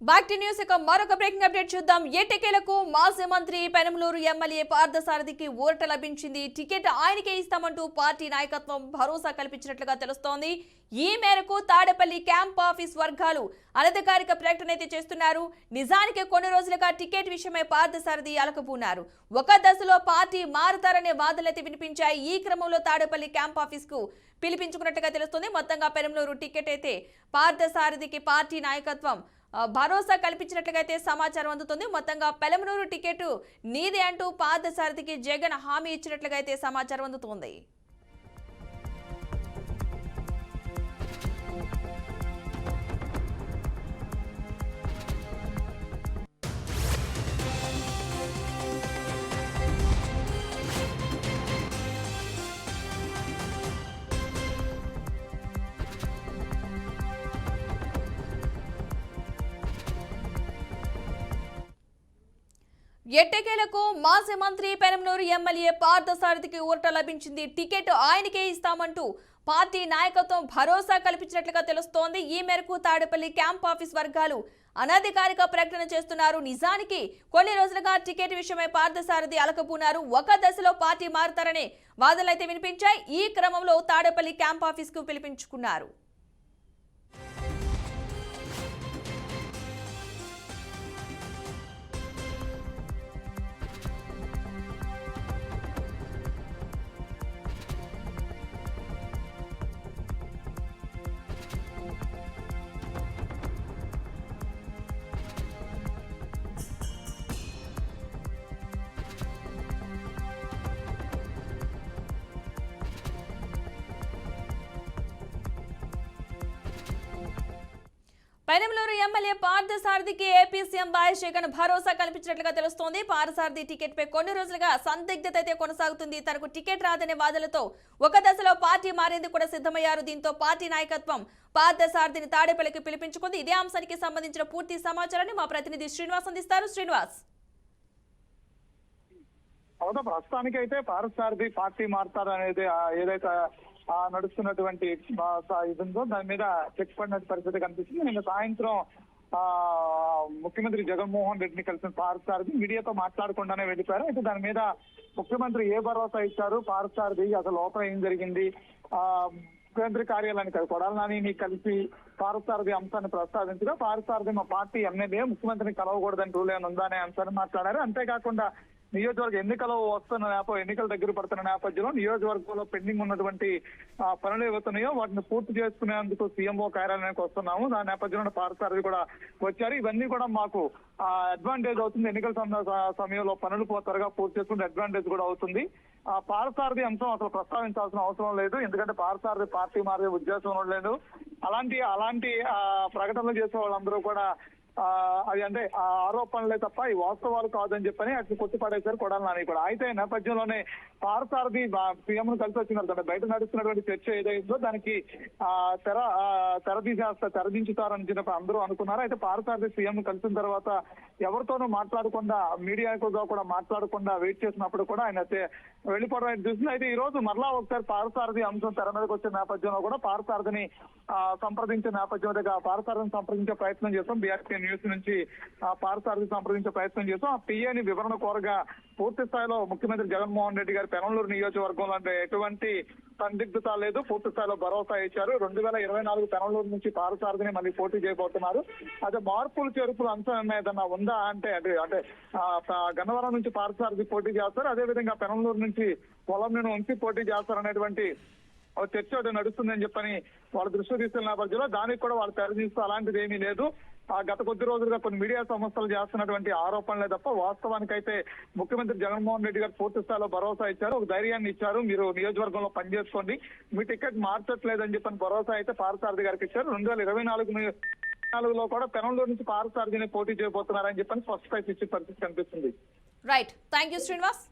Back to news. మరొక breaking update చూద్దాం. ఎట్టకేలకు మాజీ మంత్రి పెనమలూరు ఎమ్మెల్యే పార్థసారథికి ఊరట లభించింది. టికెట్ ఆయనకే ఇస్తామంటూ పార్టీ నాయకత్వం భరోసా కల్పించినట్లుగా తెలుస్తోంది. ఈ మేరకు తాడేపల్లి క్యాంప్ ఆఫీస్ వర్గాలు అనధికారిక ప్రకటన అయితే చేస్తున్నారు. నిజానికి కొన్ని రోజులుగా టికెట్ విషయమై పార్థసారథి అలకపోనారు. ఒక దశలో పార్టీ మారుతారనే వాదనలైతే వినిపించాయి. ఈ క్రమంలో తాడేపల్లి క్యాంప్ ఆఫీస్ కు పిలిపించుకున్నట్టుగా తెలుస్తోంది. మొత్తంగా పెనమలూరు టికెట్ అయితే పార్థసారథికి పార్టీ నాయకత్వం భరోసా కల్పించినట్లుగా అయితే సమాచారం అందుతుంది. మొత్తంగా పెనమలూరు టికెట్ నీదే అంటూ పార్థసారథికి జగన్ హామీ ఇచ్చినట్లుగా అయితే సమాచారం అందుతోంది. ఎట్టకేలకు మాజీ మంత్రి పెనమలూరు ఎమ్మెల్యే పార్థసారథికి ఊరట లభించింది. టికెట్ ఆయనకే ఇస్తామంటూ పార్టీ నాయకత్వం భరోసా కల్పించినట్లుగా తెలుస్తోంది. ఈ మేరకు తాడేపల్లి క్యాంప్ ఆఫీస్ వర్గాలు అనధికారిక ప్రకటన చేస్తున్నారు. నిజానికి కొన్ని రోజులుగా టికెట్ విషయమై పార్థసారథి అలకపోనారు. ఒక దశలో పార్టీ మారుతారనే వాదనలైతే వినిపించాయి. ఈ క్రమంలో తాడేపల్లి క్యాంప్ ఆఫీస్ కు పిలిపించుకున్నారు. పెనమలూరు ఎమ్మెల్యే పార్థసారథికి ఏపీ సీఎం వైఎస్ జగన్ భరోసా కల్పించినట్లుగా తెలుస్తోంది. పార్థసారథి టికెట్ పై కొన్ని రోజులుగా సందిగ్ధత అయితే కొనసాగుతుంది. తనకు టికెట్ రాదనే వాదనలతో ఒక దశలో పార్టీ మారేందుకు కూడా సిద్ధమయ్యారు. దీంతో పార్టీ నాయకత్వం పార్థసారథిని తాడేపల్లికి పిలిపించుకుంది. ఇదే అంశానికి సంబంధించిన పూర్తి సమాచారాన్ని మా ప్రతినిధి శ్రీనివాస్ అందిస్తారు. శ్రీనివాస్, అవునా, ప్రస్తుతానికి అయితే పార్థసారథి పార్టీ మారుతారు అనేది ఏదైతే నడుస్తున్నటువంటి ఇదిందో దాని మీద చెక్ పడిన పరిస్థితి కనిపిస్తుంది. నిన్న సాయంత్రం ముఖ్యమంత్రి జగన్మోహన్ రెడ్డిని కలిసిన పార్థసారథి మీడియాతో మాట్లాడకుండానే వెళ్ళిపోయారు. అయితే దాని మీద ముఖ్యమంత్రి ఏ భరోసా ఇచ్చారు, పార్థసారథి అసలు లోపల ఏం జరిగింది, ముఖ్యమంత్రి కార్యాలయానికి కొడాలి నాని కలిసి పార్థసారథి అంశాన్ని ప్రస్తావించగా పార్థసారథి మా పార్టీ ఎమ్మెల్యే ముఖ్యమంత్రిని కలవకూడదని రూల్ ఏమైనా ఉందా అనే అంశాన్ని మాట్లాడారు. అంతేకాకుండా నియోజకవర్గ ఎన్నికలు వస్తున్న ఎన్నికల దగ్గర పడుతున్న నేపథ్యంలో నియోజకవర్గంలో పెండింగ్ ఉన్నటువంటి పనులు ఏవైతున్నాయో వాటిని పూర్తి చేసుకునేందుకు సీఎంఓ కార్యాలయానికి వస్తున్నాము. దాని నేపథ్యంలో పార్థసారథి కూడా వచ్చారు. ఇవన్నీ కూడా మాకు అడ్వాంటేజ్ అవుతుంది. ఎన్నికల సమయంలో పనులు త్వరగా పూర్తి చేసుకుంటే అడ్వాంటేజ్ కూడా అవుతుంది. పార్థసారథి అంశం అసలు ప్రస్తావించాల్సిన అవసరం లేదు. ఎందుకంటే పార్థసారథి పార్టీ మారే ఉద్దేశం లేదు. అలాంటి ప్రకటనలు చేసే వాళ్ళందరూ కూడా అది అంటే ఆరోపణలే తప్ప ఈ వాస్తవాలు కాదని చెప్పని అట్లా కొట్టిపడేశారు కొడాలి నాని కూడా. అయితే నేపథ్యంలోనే పార్థసారథి సీఎం ను కలిసి వచ్చిన బయట నడుస్తున్నటువంటి చర్చ ఏదైందో దానికి తెరదించుతారని చెప్పి అందరూ అనుకున్నారు. అయితే పార్థసారథి సీఎం ను కలిసిన తర్వాత ఎవరితోనూ మాట్లాడకుండా మీడియాతో కూడా మాట్లాడకుండా వెయిట్ చేసినప్పుడు కూడా ఆయన వెళ్ళిపోవడం చూసింది. అయితే ఈ రోజు మరలా ఒకసారి పార్థసారథి అంశం తెర మీదకి వచ్చిన నేపథ్యంలో కూడా పార్థసారథిని సంప్రదించే నేపథ్యంలో పార్థసారథిని సంప్రదించే ప్రయత్నం చేస్తాం. బీఆర్పీ న్యూస్ నుంచి పార్థసారథి సంప్రదించే ప్రయత్నం చేస్తాం. ఆ పిఏని వివరణ కోరగా పూర్తి స్థాయిలో ముఖ్యమంత్రి జగన్మోహన్ రెడ్డి గారు పెనమలూరు నియోజకవర్గంలో అంటే ఎటువంటి సందిగ్ధత లేదు, పూర్తి స్థాయిలో భరోసా ఇచ్చారు. 2024 పెనమలూరు నుంచి పార్థసారథిని మళ్ళీ పోటీ చేయబోతున్నారు. అదే మార్పులు చేర్పులు అంశం ఏదన్నా ఉందా అంటే గన్నవరం నుంచి పార్థసారథి పోటీ చేస్తారు. అదేవిధంగా పెనమలూరు నుంచి పొలంను ఉంచి పోటీ చేస్తారు అనేటువంటి చర్చ నడుస్తుందని చెప్పని వాళ్ళ దృష్టి తీసుకున్న నేపథ్యంలో దానికి కూడా వాళ్ళు తెరదీస్తూ అలాంటిది ఏమీ లేదు. గత కొద్ది రోజులుగా కొన్ని మీడియా సంస్థలు చేస్తున్నటువంటి ఆరోపణలే తప్ప వాస్తవానికైతే ముఖ్యమంత్రి జగన్మోహన్ రెడ్డి గారు పూర్తి స్థాయిలో భరోసా ఇచ్చారు. ఒక ధైర్యాన్ని ఇచ్చారు. మీరు నియోజకవర్గంలో పనిచేసుకోండి, మీ టికెట్ మార్చట్లేదని చెప్పని భరోసా అయితే పార్థసారథి గారికి ఇచ్చారు. 2024లో కూడా పెనమలూరు నుంచి పార్థసారథిని పోటీ చేయబోతున్నారని చెప్పని స్పష్టత ఇచ్చే పరిస్థితి కనిపిస్తుంది. Right, thank you Srinivas.